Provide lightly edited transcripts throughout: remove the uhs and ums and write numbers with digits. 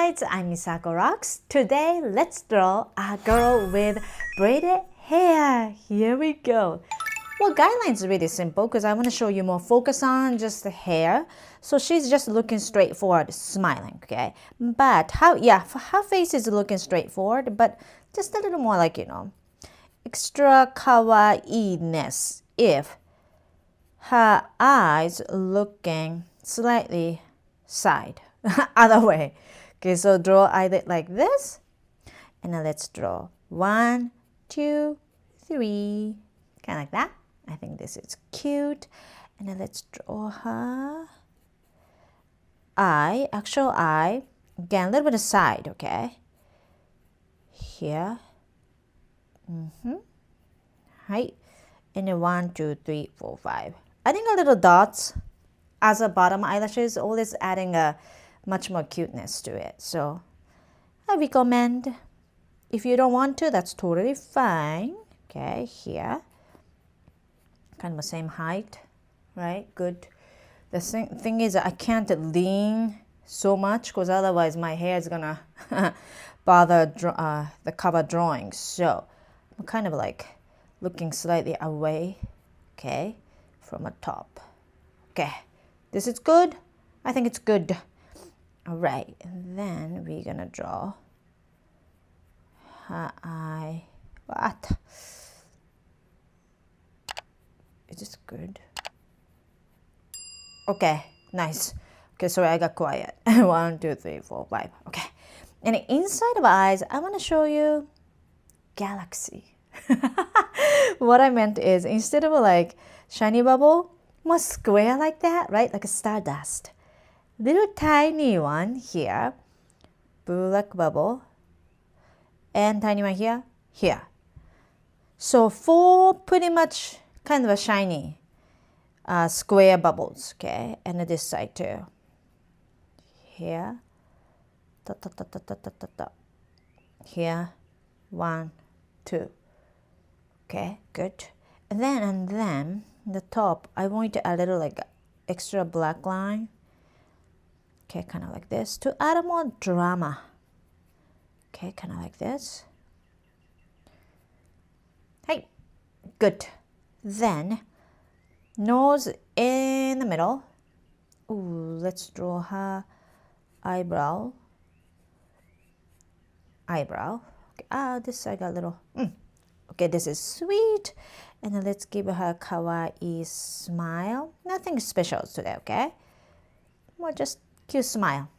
Brides, I'm Misako Rocks. Today, let's draw a girl with braided hair. Here we go. Well, guidelines are really simple because I want to show you more focus on just the hair. So she's just looking straight forward, smiling, okay? But her face is looking straight forward, but just a little more like, extra kawaii-ness if her eyes looking slightly side, other way. Okay, so draw eyelid like this, and then let's draw 1, 2, 3, kind of like that. I think this is cute. And then let's draw her eye, actual eye, again a little bit aside, okay? Here, right, and then 1, 2, 3, 4, 5. Adding a little dots as a bottom eyelashes, always adding a much more cuteness to it. So I recommend. If you don't want to, that's totally fine. Okay, here, kind of the same height, right? Good. The thing is, I can't lean so much because otherwise my hair is gonna bother the cover drawing. So I'm kind of like looking slightly away, okay, from the top. Okay, this is good. I think it's good. All right, and then we're gonna draw her eye. What? Is this good? Okay, nice. Okay, sorry, I got quiet. 1, 2, 3, 4, 5. Okay, and inside of eyes, I want to show you galaxy. What I meant is, instead of like shiny bubble, more square like that, right? Like a stardust. Little tiny one here, black bubble, and tiny one here, here. So 4 pretty much kind of a shiny square bubbles, okay? And this side too. Here, here, 1, 2. Okay, good. And then the top, I want to add a little like extra black line. Okay, kind of like this to add more drama. Okay, kind of like this. Hey, good. Then nose in the middle. Ooh, let's draw her eyebrow. Okay, this side got a little. Okay, this is sweet. And then let's give her a kawaii smile. Nothing special today, okay? More just cute smile.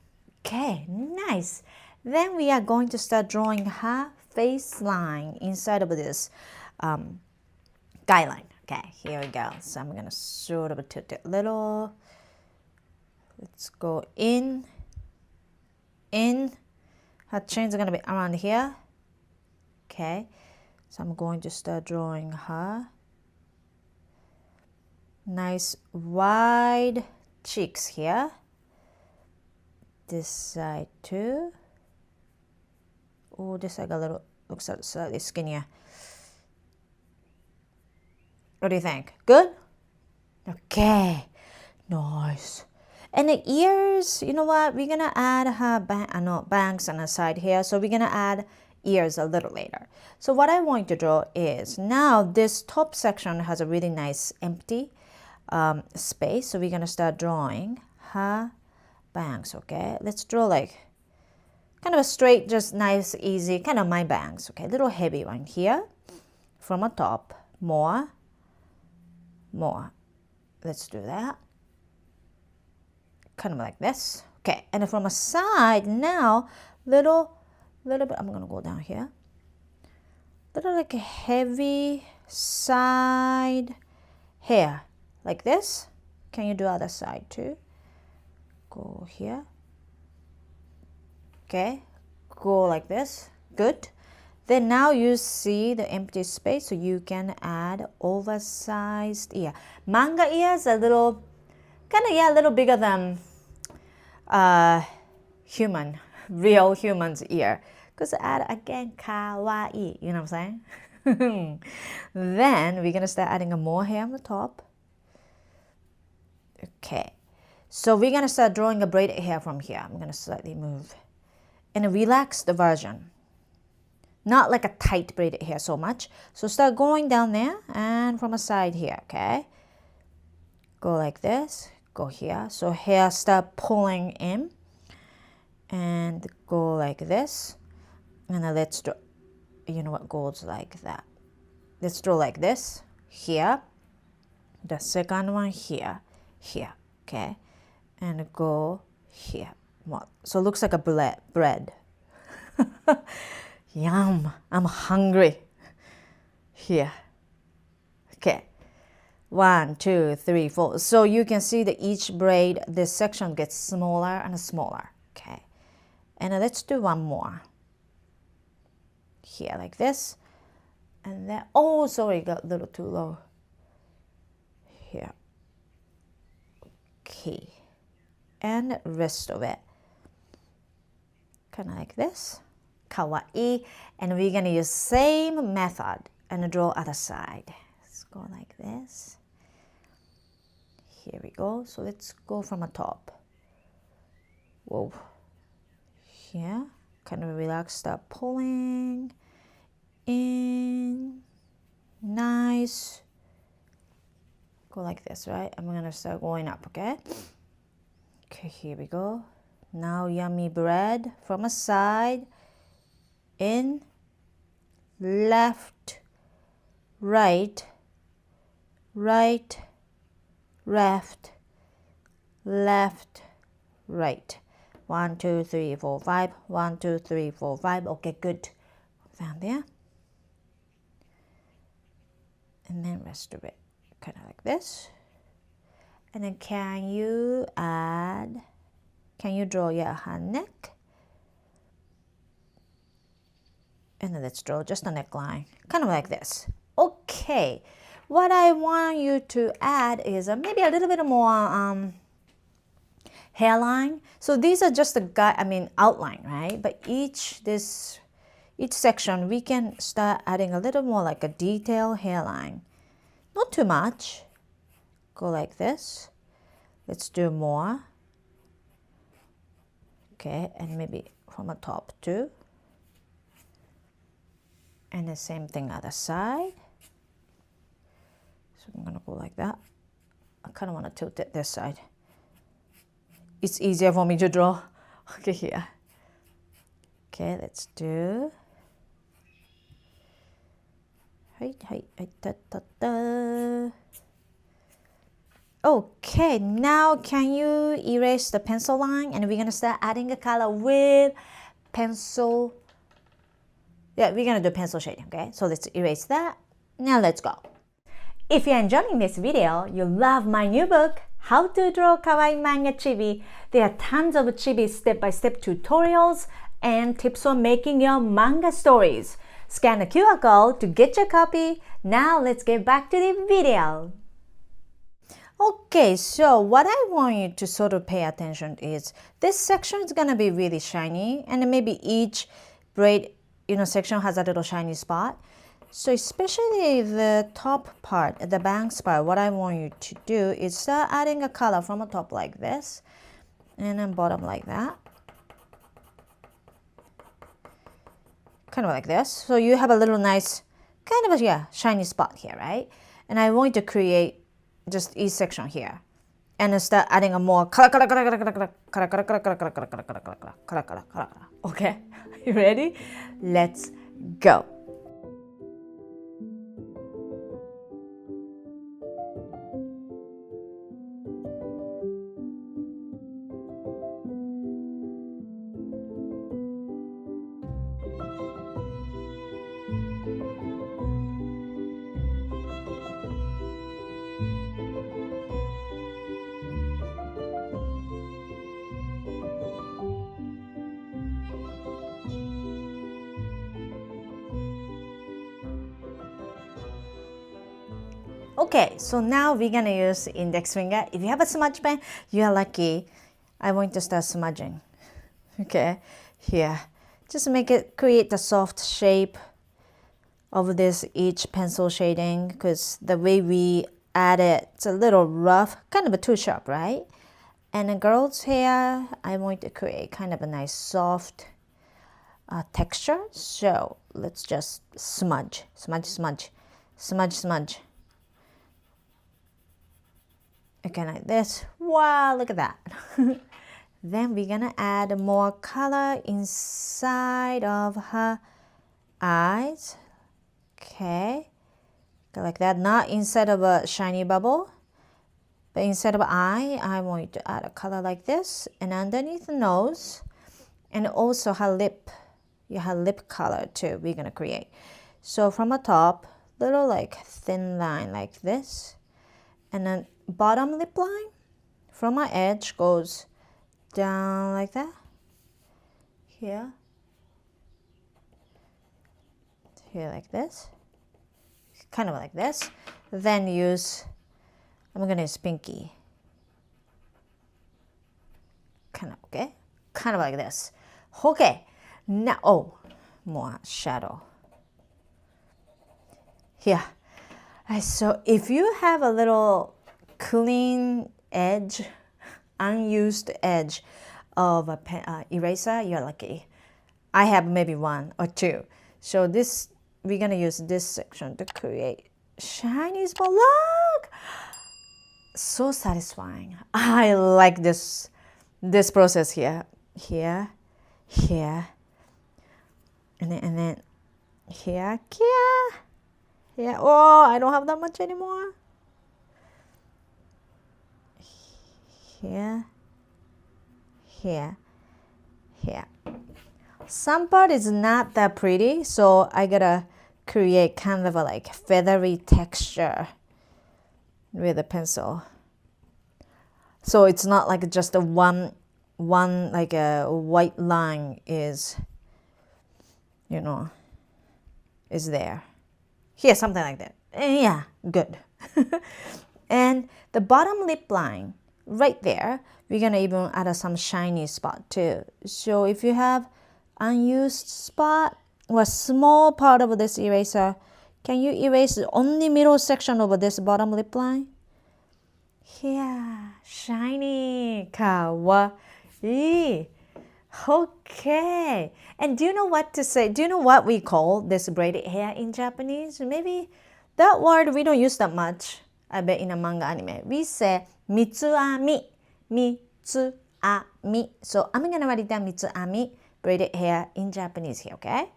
Okay, nice. Then we are going to start drawing her face line inside of this guideline. Okay, here we go. So I'm gonna sort of tilt it a little. Let's go in. Her chin's gonna be around here. Okay, so I'm going to start drawing her nice wide cheeks here. This side too. Oh, this side got a little, looks slightly skinnier. What do you think? Good? Okay, nice. And the ears, you know what? We're gonna add her bangs on the side here. So we're gonna add ears a little later. So what I want to draw is, now this top section has a really nice empty space. So we're gonna start drawing her bangs, okay? Let's draw like kind of a straight, just nice, easy, kind of my bangs, okay? Little heavy one here from the top, more. Let's do that. Kind of like this, okay? And then from a side now, little bit, I'm gonna go down here. Little like a heavy side hair, like this. Can you do other side too? Go here. Okay, go like this. Good. Then now you see the empty space, so you can add oversized ear. Manga ears a little, kind of, a little bigger than real human's ear. Because add again kawaii, you know what I'm saying? Then we're gonna start adding more hair on the top. Okay, so we're gonna start drawing a braided hair from here. I'm gonna slightly move and a relaxed version. Not like a tight braided hair so much. So start going down there and from a side here, okay? Go like this, go here. So hair start pulling in and go like this. And then let's draw, you know what goes like that. Let's draw like this, here. The second one here, here, okay? And go here. So it looks like a bread. Yum, I'm hungry. Here. Okay. 1, 2, 3, 4. So you can see that each braid, this section gets smaller and smaller. Okay. And let's do one more. Here, like this. And then, oh, sorry, got a little too low. Here. Okay. And rest of it. Kind of like this. Kawaii. And we're going to use same method and draw other side. Let's go like this. Here we go. So let's go from the top. Whoa. Here. Kind of relax, start pulling in. Nice. Go like this, right? I'm going to start going up, okay? Okay, here we go. Now yummy bread from a side. In, left, right, right, left, left, right. 1, 2, 3, 4, 5. 1, 2, 3, 4, 5. Okay, good. Down there. And then rest of it. Kind of like this. And then can you draw your hand neck? And then let's draw just a neckline, kind of like this. Okay, what I want you to add is maybe a little bit more hairline. So these are just outline, right? But each section, we can start adding a little more like a detailed hairline. Not too much. Go like this. Let's do more. Okay, and maybe from the top too. And the same thing other side. So I'm gonna go like that. I kind of want to tilt it this side. It's easier for me to draw. Okay, here. Okay, let's do. Okay, now can you erase the pencil line? And we're gonna start adding a color with pencil. Yeah, we're gonna do pencil shading, okay? So let's erase that. Now let's go. If you're enjoying this video, you love my new book, How to Draw Kawaii Manga Chibi. There are tons of chibi step-by-step tutorials and tips for making your manga stories. Scan the QR code to get your copy. Now let's get back to the video. Okay, so what I want you to sort of pay attention is this section is gonna be really shiny, and maybe each braid section has a little shiny spot. So especially the top part, the bangs part, what I want you to do is start adding a color from the top like this, and then bottom like that. Kind of like this. So you have a little nice, kind of a shiny spot here, right? And I want you to create just each section here. And then start adding a more color. Okay, you ready? Let's go. Okay, so now we're gonna use index finger. If you have a smudge pen, you are lucky. I want to start smudging. Okay, here. Just create the soft shape of this each pencil shading, because the way we add it, it's a little rough, kind of too sharp, right? And the girl's hair, I want to create kind of a nice soft texture. So let's just smudge. Okay, like this. Wow, look at that. Then we're gonna add more color inside of her eyes. Okay, like that. Not inside of a shiny bubble, but instead of eye, I want to add a color like this, and underneath the nose, and also her lip. Her lip color too. We're gonna create. So from the top, little like thin line like this, and then bottom lip line from my edge goes down like that. Here like this, kind of like this. Then I'm gonna use pinky, kind of like this. Okay, now more shadow here. So if you have a little clean edge, unused edge of a eraser, you're lucky. I have maybe one or two. So we're gonna use this section to create shiny spot. Look, so satisfying. I like this process here, and then here. Oh, I don't have that much anymore. Here. Some part is not that pretty, so I gotta create kind of a like feathery texture with a pencil. So it's not like just a one like a white line is, is there. Here, something like that. Yeah, good. And the bottom lip line, right there, we're gonna even add some shiny spot too. So if you have unused spot or a small part of this eraser, can you erase only middle section of this bottom lip line? Yeah, shiny, kawaii. Okay. And do you know what to say? Do you know what we call this braided hair in Japanese? Maybe that word we don't use that much, I bet, in a manga anime. We say mitsuami. So I'm gonna write it down, mitsuami, braided hair in Japanese here, okay?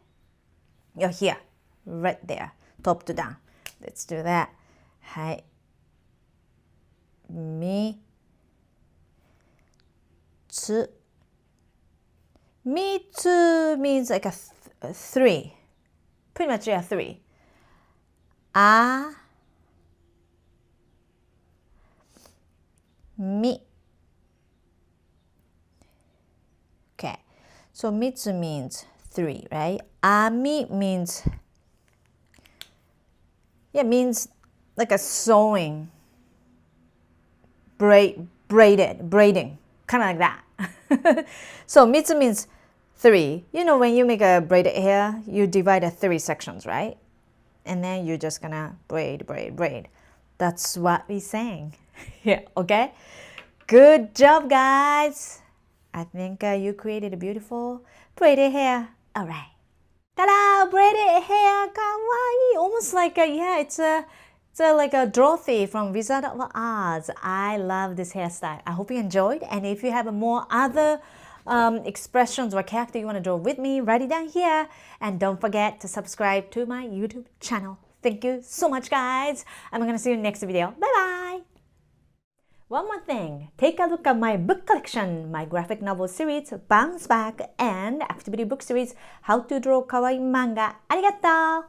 You're here, right there, top to down. Let's do that. Hai. Mitsu means like a three. Pretty much, yeah, three. Mi. Okay, so mitsu means three, right? Ami means, means like a sewing, braiding, kind of like that. So mitsu means three. When you make a braided hair, you divide it 3 sections, right? And then you're just gonna braid. That's what we're saying. Yeah, okay? Good job, guys. I think you created a beautiful braided hair. All right. Ta-da! Braided hair, kawaii. Almost like it's like a Dorothy from Wizard of Oz. I love this hairstyle. I hope you enjoyed. And if you have more other expressions or character you want to draw with me, write it down here. And don't forget to subscribe to my YouTube channel. Thank you so much, guys. I'm going to see you in the next video. Bye-bye. One more thing, take a look at my book collection, my graphic novel series, Bounce Back, and activity book series, How to Draw Kawaii Manga. Arigato!